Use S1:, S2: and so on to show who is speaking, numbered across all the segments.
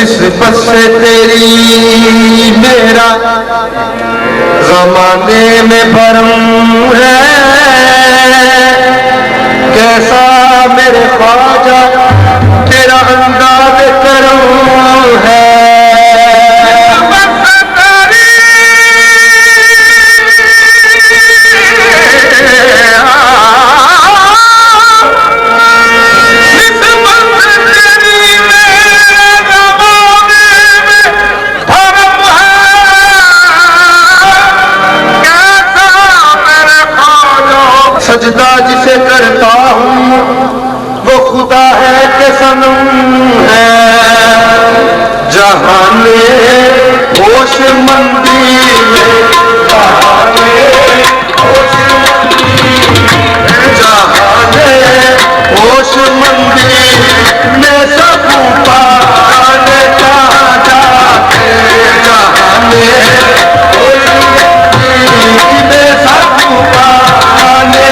S1: निस्बत से तेरी मेरा ज़माने में भरम है, कैसा मेरे ख्वाजा तेरा अंदाज़ करम है। सजदा जिसे करता हूँ वो खुदा है कि सनम है, जहाने होश मंदी में, जहाने होश मंदी में सब पाने कहाँ जाते, जहाने होश मंदी में सब पाने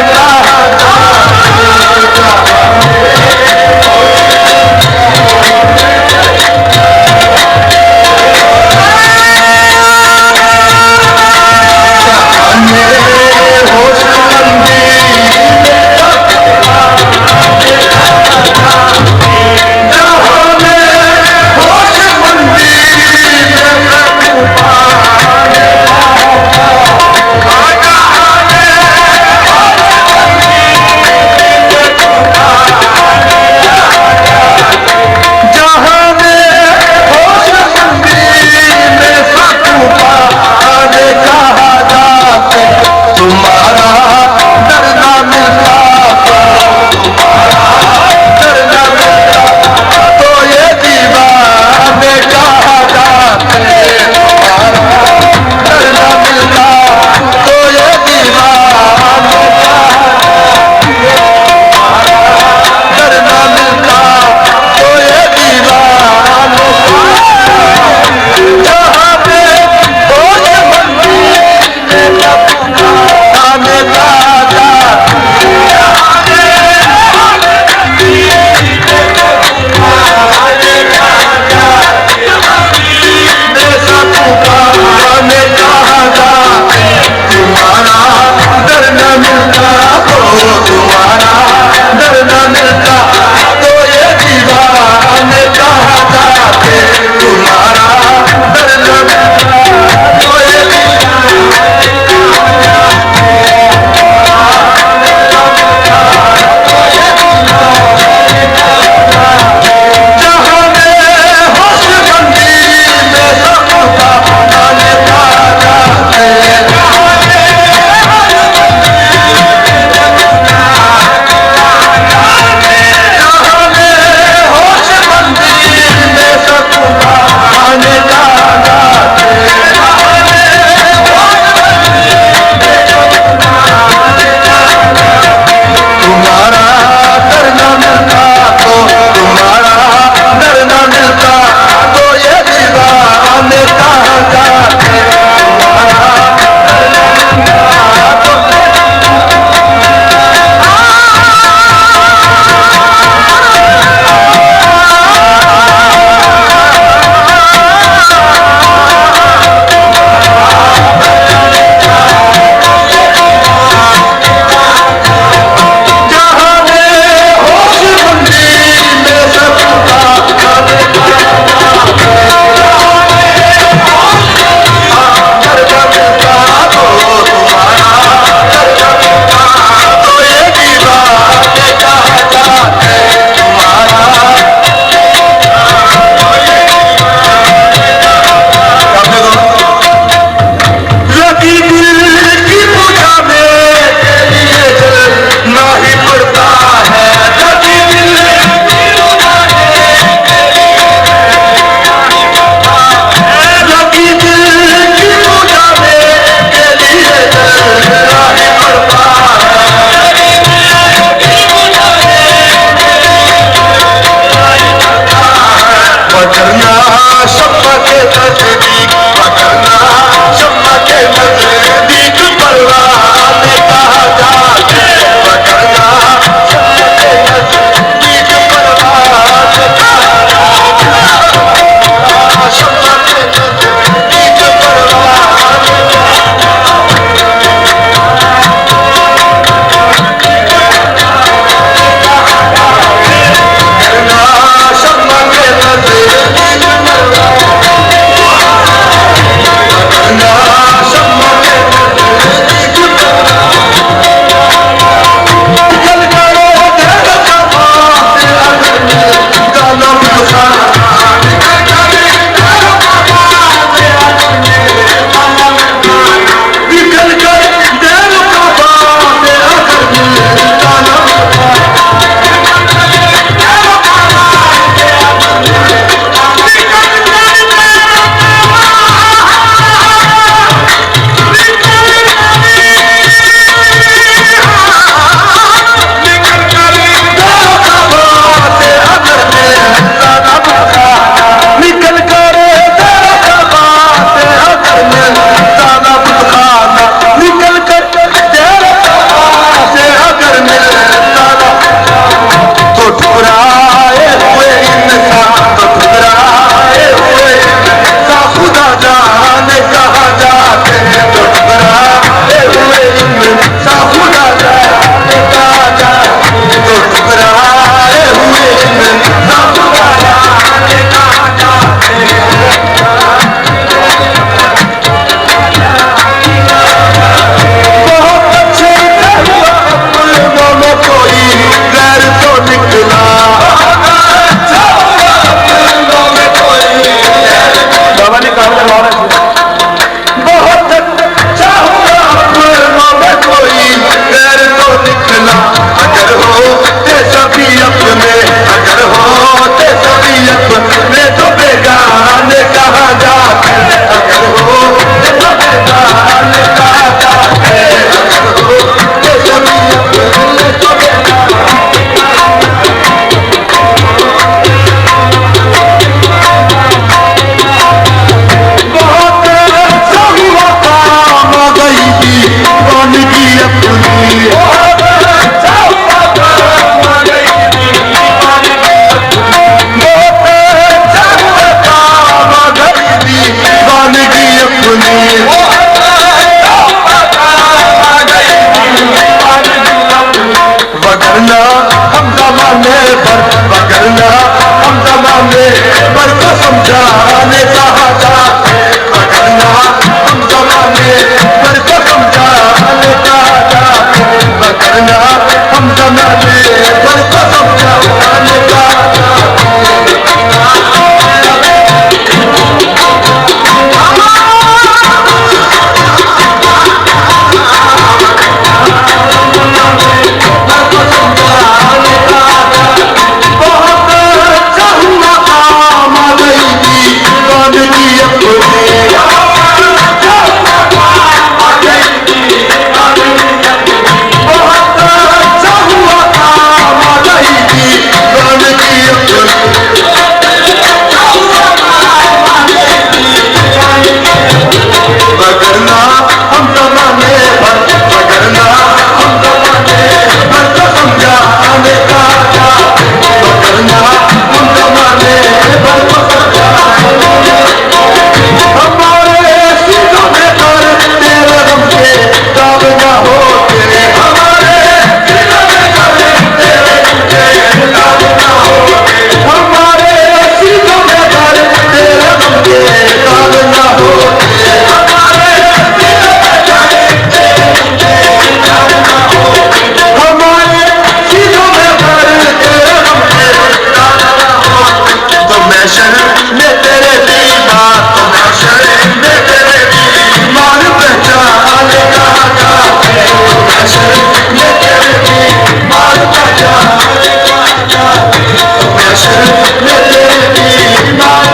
S1: महशर में तेरे दीवार, तो महशर में तेरे दीवार पहचान का जाते, तो महशर में तेरे दीवार पहचान का जाते, तो महशर में तेरे दीवार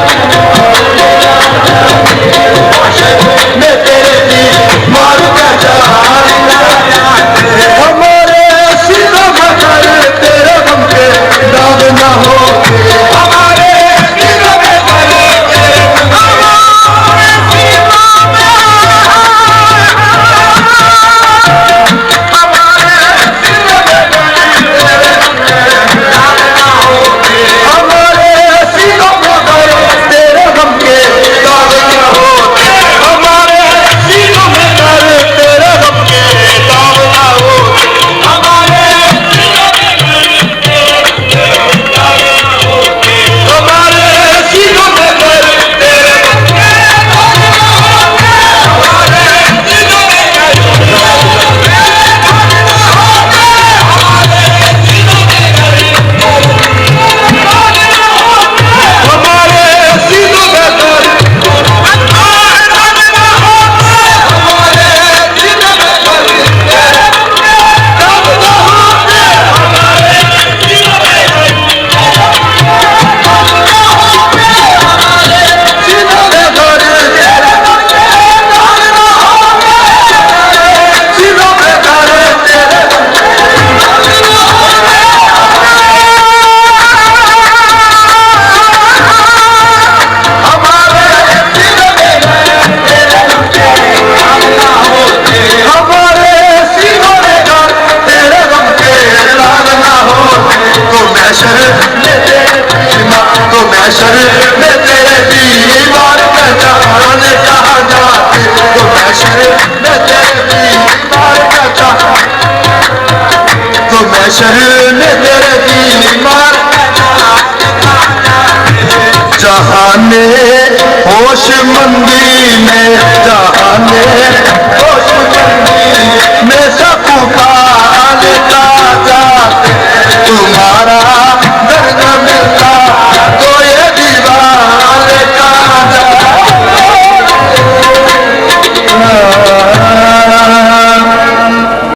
S1: में तेरे दीवार पहचान का जाते। हमारे सीनों में कर तेरे गम के दाग न होते, हमारे सीनों में कर तेरे हमारे सीनों में हमारे सीनों में कर तेरे गम के दाग न होते, हमारे सीनों में कर तेरे गम के दाग न होते, हमारे सीनों में कर तेरे गम के दाग न होते, हमारे सीनों में कर हमारे सीनों में कर तेरे गम के दाग न होते, हमारे सीनों में कर हमारे सीनों में कर महशर में तेरे दीवार पहचान कहाँ जाते, तो महशर में तेरे दीवार पहचान, तो महशर में तेरे दीवार जहाने होशमंदी में, जहाने होशमंदी में सब पुकार का